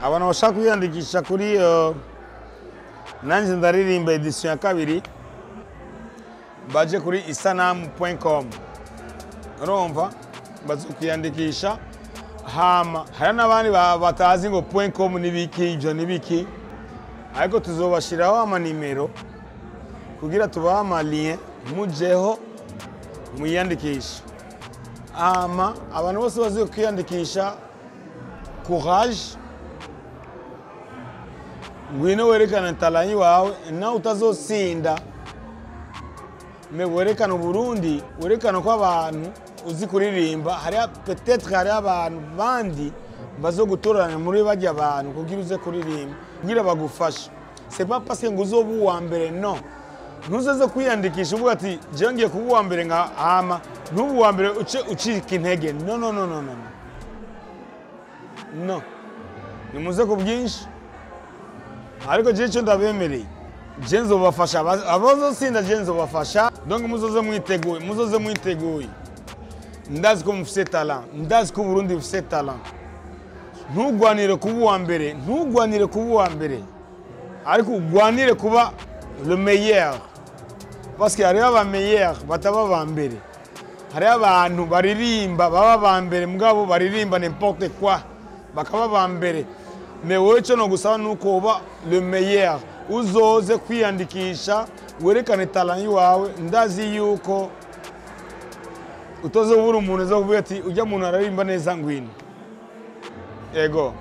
abantu bashaka kwiyandikisha kuri nanjye ndaririmba edition ya kabiri baje kuri isanamu.com urumva bazo kwiyandikisha hama hari n'abandi batazi ngo .com nibiki ibyo nibiki ariko tuzobashiraho amanimero kugira tubaha amalien mujeho muyandikisha hama abantu bose bazi kwiyandikisha courage ngwino werekana talent wawe na utazosinda me werekana Burundi werekana ko abantu uzi kuririmba hari peut-être hari abantu bandi bazogutorana muri bajya abantu kugira uze kuririmba kugira bagufasha c'est pas parce que nguzoba uwa mbere non ntuzoze kwiyandikisha uvuga ati je ngiye kuba uwa mbere nka hama ntubu uwa mbere ucika intege no nimuze ku bwinshi ariko je cyo ndabemereye je nzobafasha abazosinda je nzobafasha donc muzoze mwiteguye ndazi ko mufise talent ndazi ko Burundi bufise talent ntugwanire kuba uwa mbere ariko ugwanire kuba le meilleur parce que hari aba meilleur bataba ba mbere hari abantu baririmba baba ba mbere mugabo baririmba n'importe quoi bakaba ba mbere mais wowe cyo no gusaba nuko uba le meilleur uzoze kwiyandikisha werekane talent wawe ndazi yuko utozobura umuntu zo kuvuga ati ujya umuntu ararimba neza ngwino ego